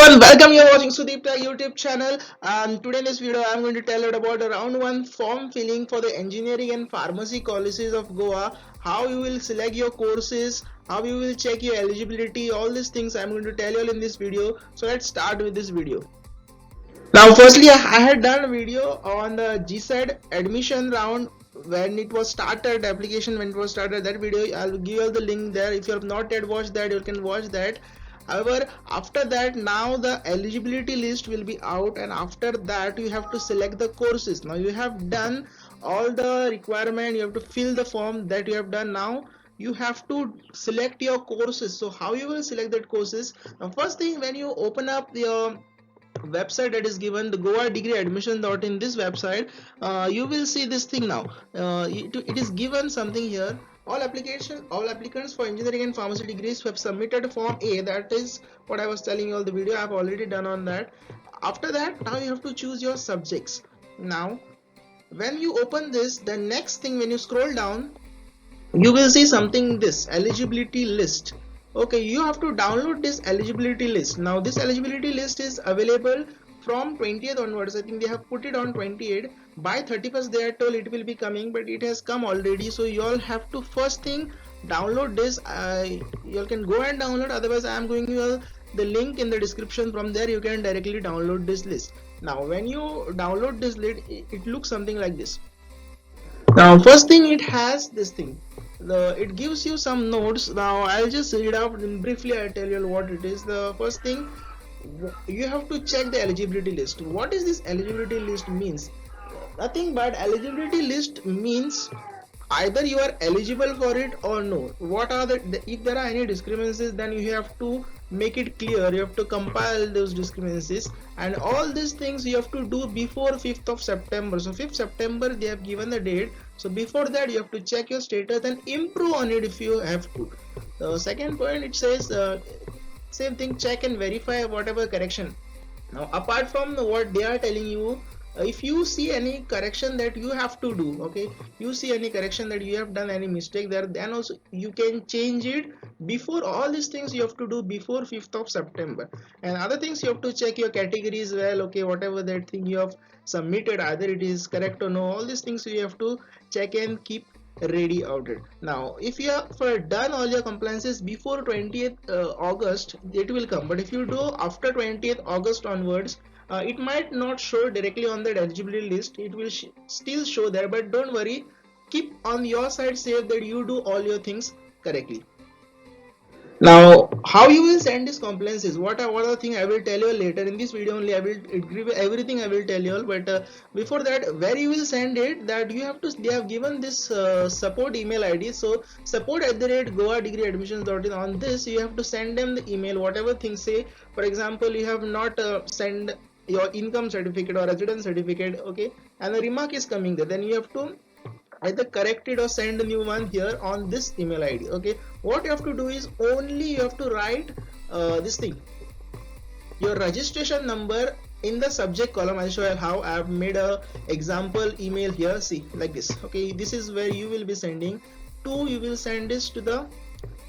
everyone, welcome. You're watching Sudeep Tech YouTube channel. And today in this video, I'm going to tell you about the round one form filling for the engineering and pharmacy colleges of Goa. How you will select your courses, how you will check your eligibility, all these things I'm going to tell you all in this video. So let's start with this video. Now, firstly, I had done a video on the GSET admission round when it was started, application when it was started. That video, I'll give you all the link there. If you have not yet watched that, you can watch that. However, after that, now the eligibility list will be out, and after that, you have to select the courses. Now, you have done all the requirement, you have to fill the form that you have done. Now you have to select your courses. So how you will select that courses? Now, first thing, when you open up your website that is given, the Goa degree admission.in, this website, you will see this thing. Now it is given something here: all applicants for engineering and pharmacy degrees who have submitted form A. That is what I was telling you all the video I have already done on that. After that, now you have to choose your subjects. Now when you open this, the next thing, when you scroll down, you will see something, this eligibility list. Okay, you have to download this eligibility list. Now this eligibility list is available from 20th onwards. I think they have put it on 28th. By 31st they are told it will be coming, but it has come already. So you all have to first thing download this. You all can go and download, otherwise I am going to you the link in the description. From there you can directly download this list. Now when you download this list, it looks something like this. Now first thing, it has this thing, it gives you some notes. Now I'll just read out briefly. I'll tell you what it is. The first thing, you have to check the eligibility list. What is this eligibility list means? Nothing but eligibility list means either you are eligible for it or no. What are if there are any discrepancies, then you have to make it clear. You have to compile those discrepancies, and all these things you have to do before 5th of September. So 5th September they have given the date. So before that you have to check your status and improve on it if you have to. The second point, it says same thing, check and verify whatever correction. Now apart from what they are telling you, if you see any correction that you have to do, okay, you see any correction that you have done any mistake there, then also you can change it. Before all these things you have to do before 5th of September. And other things, you have to check your categories well, okay, whatever that thing you have submitted, either it is correct or no. All these things you have to check and keep ready out it. Now if you have done all your compliances before 20th August, it will come. But if you do after 20th August onwards, it might not show directly on that eligibility list. It will still show there, but don't worry, keep on your side safe that you do all your things correctly. Now how you will send these compliances, what are the thing I will tell you later in this video only. I will give everything, I will tell you all. But before that, where you will send it, that you have to, they have given this support email ID. So support@goaDegreeAdmissions.in. on this you have to send them the email, whatever things say. For example, you have not sent your income certificate or residence certificate, okay, and the remark is coming there, then you have to either correct it or send a new one here on this email ID. Okay, what you have to do is, only you have to write this thing, your registration number in the subject column. I'll show you how I have made a example email here. See, like this. Okay, this is where you will be sending to. You will send this to the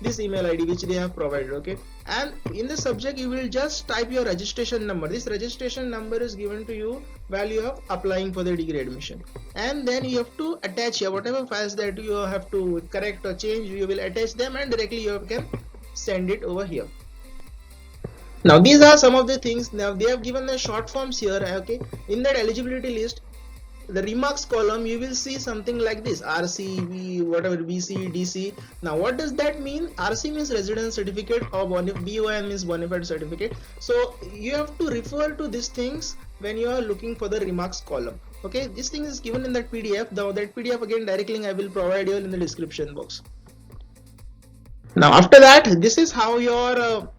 this email ID which they have provided. Okay, and in the subject you will just type your registration number. This registration number is given to you while you are applying for the degree admission, and then you have to attach here whatever files that you have to correct or change. You will attach them and directly you can send it over here. Now these are some of the things. Now they have given the short forms here. Okay, in that eligibility list, the remarks column, you will see something like this: RC, whatever, BC, DC. Now what does that mean? RC means residence certificate, or BON means bona fide certificate. So you have to refer to these things when you are looking for the remarks column. Okay, this thing is given in that PDF. Now that PDF again, direct link I will provide you in the description box. Now after that, this is how your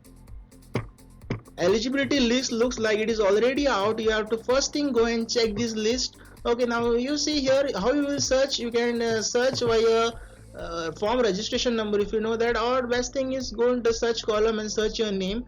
eligibility list looks like. It is already out. You have to first thing go and check this list. Okay, now you see here how you will search. You can search via form registration number if you know that, or best thing is go into search column and search your name,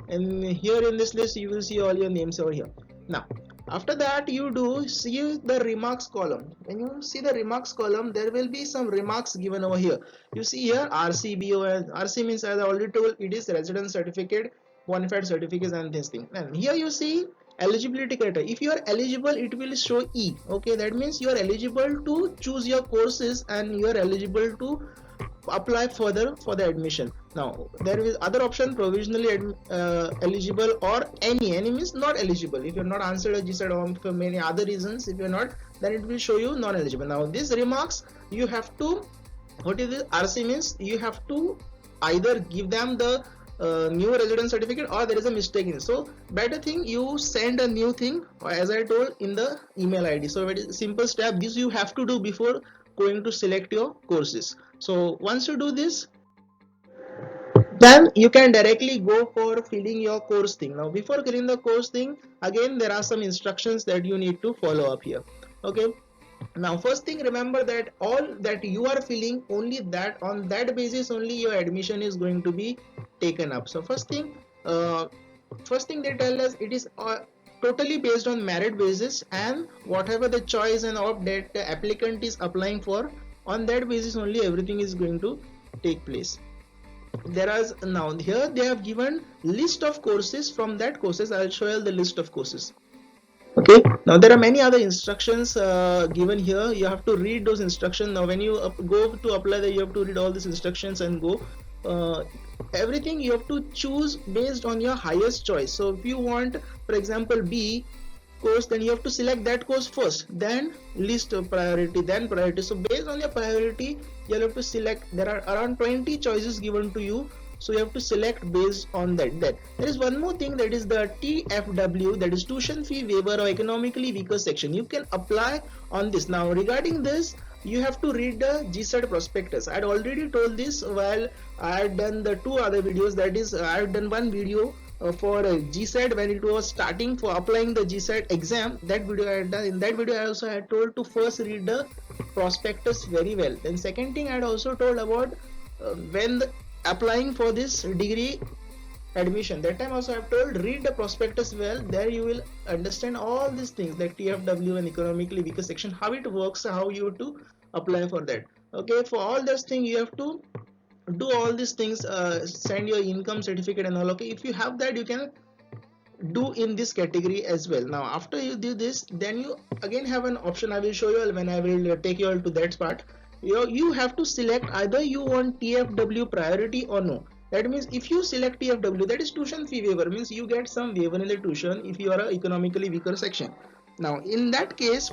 and here in this list you will see all your names over here. Now after that, you do see the remarks column. When you see the remarks column, there will be some remarks given over here. You see here RCBO, RC means, as I already told, it is residence certificate. bona fide certificates and this thing. And here you see eligibility criteria. If you are eligible, it will show E. Okay, that means you are eligible to choose your courses and you are eligible to apply further for the admission. Now there is other option, provisionally eligible, or any means not eligible. If you are not answered a GSET or for many other reasons, if you are not, then it will show you non-eligible. Now these remarks you have to, what is this RC means, you have to either give them the new resident certificate or there is a mistake in it. So better thing you send a new thing as I told in the email ID. So it is simple step, this you have to do before going to select your courses. So once you do this, then you can directly go for filling your course thing. Now before filling the course thing, again there are some instructions that you need to follow up here. Okay, now first thing, remember that all that you are filling, only that on that basis only your admission is going to be taken up. So first thing they tell us, it is totally based on merit basis, and whatever the choice and opt that the applicant is applying for, on that basis only everything is going to take place. There is, now here they have given list of courses. From that courses I'll show you the list of courses. Okay, now there are many other instructions given here. You have to read those instructions. Now when you go to apply that, you have to read all these instructions and go everything you have to choose based on your highest choice. So if you want, for example, B course, then you have to select that course first, then list priority, then priority. So based on your priority you have to select. There are around 20 choices given to you, so you have to select based on that. Then there is one more thing, that is the TFW, that is tuition fee waiver or economically weaker section. You can apply on this. Now regarding this, you have to read the GSET prospectus. I had already told this while I had done the two other videos. That is, I had done one video for GSET when it was starting for applying the GSET exam. That video I had done. In that video I also had told to first read the prospectus very well. Then second thing I had also told about when applying for this degree admission, that time also I have told read the prospectus well. There you will understand all these things like TFW and economically weaker section, how it works, how you have to apply for that. Okay, for all those things you have to do all these things, send your income certificate and all. Okay, if you have that, you can do in this category as well. Now after you do this, then you again have an option. I will show you when I will take you all to that part. You have to select either you want TFW priority or no. That means if you select TFW, that is tuition fee waiver, means you get some waiver in the tuition if you are a economically weaker section. Now in that case,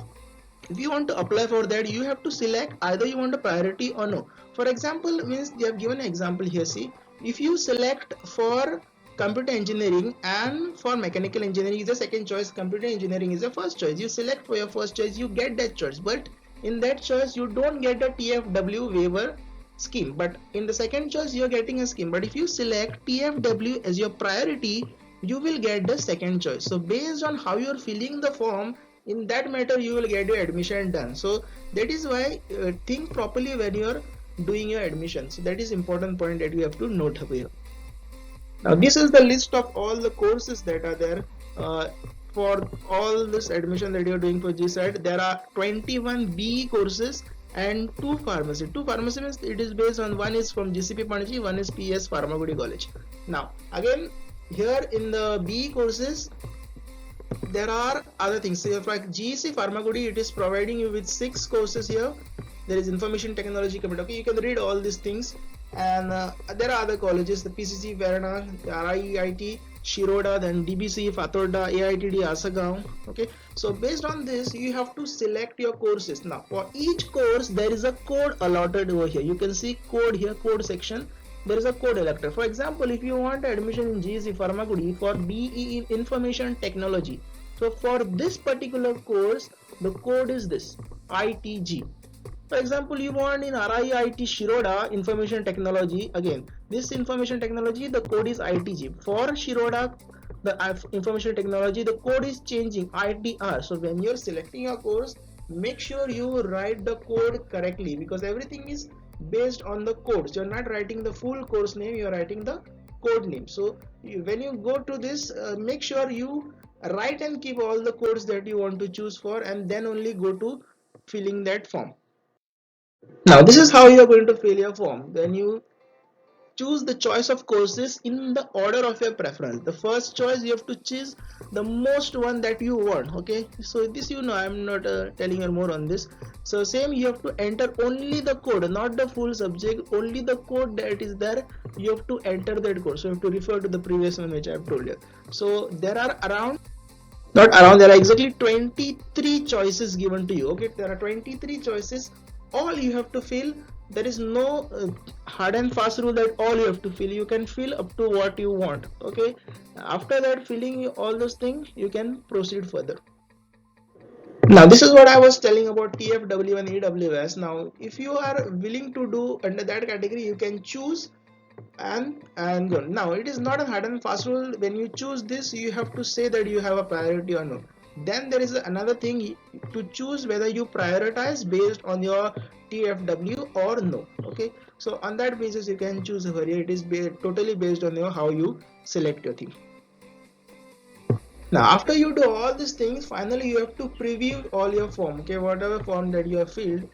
if you want to apply for that, you have to select either you want a priority or no. For example, means they have given an example here. See, if you select for computer engineering and for mechanical engineering is the second choice, computer engineering is the first choice, you select for your first choice, you get that choice. But in that choice you don't get a TFW waiver scheme, but in the second choice you are getting a scheme. But if you select TFW as your priority, you will get the second choice. So based on how you are filling the form, in that matter you will get your admission done. So that is why think properly when you are doing your admission. So that is important point that you have to note here. Now this is the list of all the courses that are there for all this admission that you are doing for GSET. There are 21 BE courses and 2 pharmacy. 2 pharmacy means it is based on, one is from GCP Panaji, one is PS Pharmagudi College. Now again here in the BE courses there are other things. So like GC Pharmagudi, it is providing you with 6 courses here. There is information technology computer. Okay, you can read all these things. And there are other colleges, the PCC Verna, RIIT Shiroda, then DBC Fatorda, AITD Asagaon. Okay, so based on this you have to select your courses. Now for each course there is a code allotted over here. You can see code here, code section. There is a code allotted. For example, if you want admission in GC Pharmagudi for BE in information technology, so for this particular course the code is this ITG. For example, you want in RIIT Shiroda information technology, again this information technology the code is ITG. For Shiroda the information technology the code is changing ITR. So when you are selecting your course, make sure you write the code correctly, because everything is based on the codes. You are not writing the full course name, you are writing the code name. So when you go to this, make sure you write and keep all the codes that you want to choose for, and then only go to filling that form. Now this is how you are going to fill your form. When you choose the choice of courses in the order of your preference. The first choice you have to choose the most one that you want. Okay, so this, you know, I'm not telling you more on this. So same, you have to enter only the code, not the full subject, only the code that is there. You have to enter that code, so you have to refer to the previous one which I have told you. So there are around, not around, there are exactly 23 choices given to you. Okay, there are 23 choices, all you have to fill. There is no hard and fast rule that all you have to fill. You can fill up to what you want. Okay, after that filling all those things, you can proceed further. Now this is what I was telling about TFW and EWS. Now if you are willing to do under that category, you can choose and go. Now it is not a hard and fast rule. When you choose this, you have to say that you have a priority or no. Then there is another thing to choose, whether you prioritize based on your TFW or no. Okay, so on that basis you can choose a career. It is totally based on your how you select your thing. Now after you do all these things, finally you have to preview all your form. Okay, whatever form that you have filled,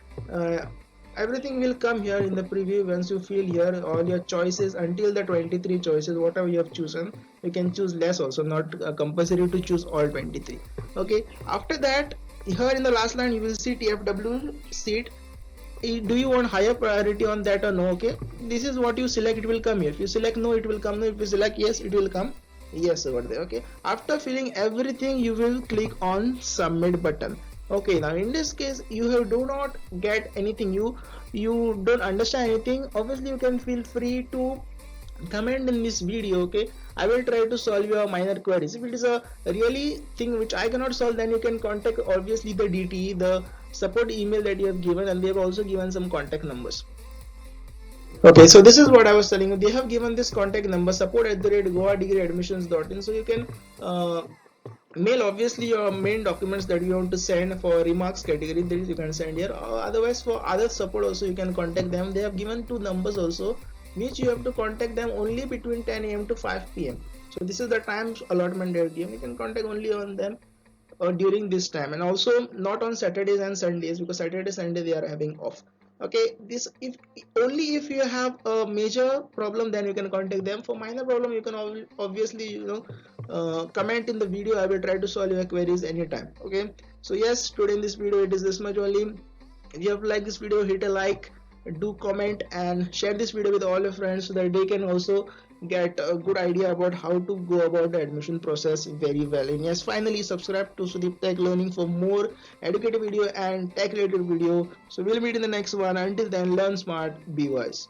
everything will come here in the preview. Once you fill here all your choices until the 23 choices, whatever you have chosen, you can choose less also, not compulsory to choose all 23. Okay, after that, here in the last line you will see TFW seat. Do you want higher priority on that or no? Okay, this is what you select, it will come here. If you select no, it will come no. If you select yes, it will come yes over there. Okay, after filling everything, you will click on submit button. Okay, now in this case you have do not get anything, you don't understand anything, obviously you can feel free to comment in this video. Okay, I will try to solve your minor queries. If it is a really thing which I cannot solve, then you can contact obviously the DTE, the support email that you have given, and they have also given some contact numbers. Okay, so this is what I was telling you. They have given this contact number, support@goadegreeadmissions.in. So you can mail obviously your main documents that you want to send for remarks category. That you can send here. Otherwise, for other support also you can contact them. They have given two numbers also, which you have to contact them only between 10 a.m. to 5 p.m. So this is the time allotment they have given. You can contact only on them during this time, and also not on Saturdays and Sundays, because Saturday Sunday they are having off. Okay, this if only if you have a major problem, then you can contact them. For minor problem, you can obviously, you know, comment in the video. I will try to solve your queries anytime. Okay, so yes, today in this video it is this much only. If you have liked this video, hit a like, do comment and share this video with all your friends so that they can also get a good idea about how to go about the admission process very well. And yes, finally subscribe to Sudeep Tech Learning for more educative video and tech related video. So we'll meet in the next one. Until then, learn smart, be wise.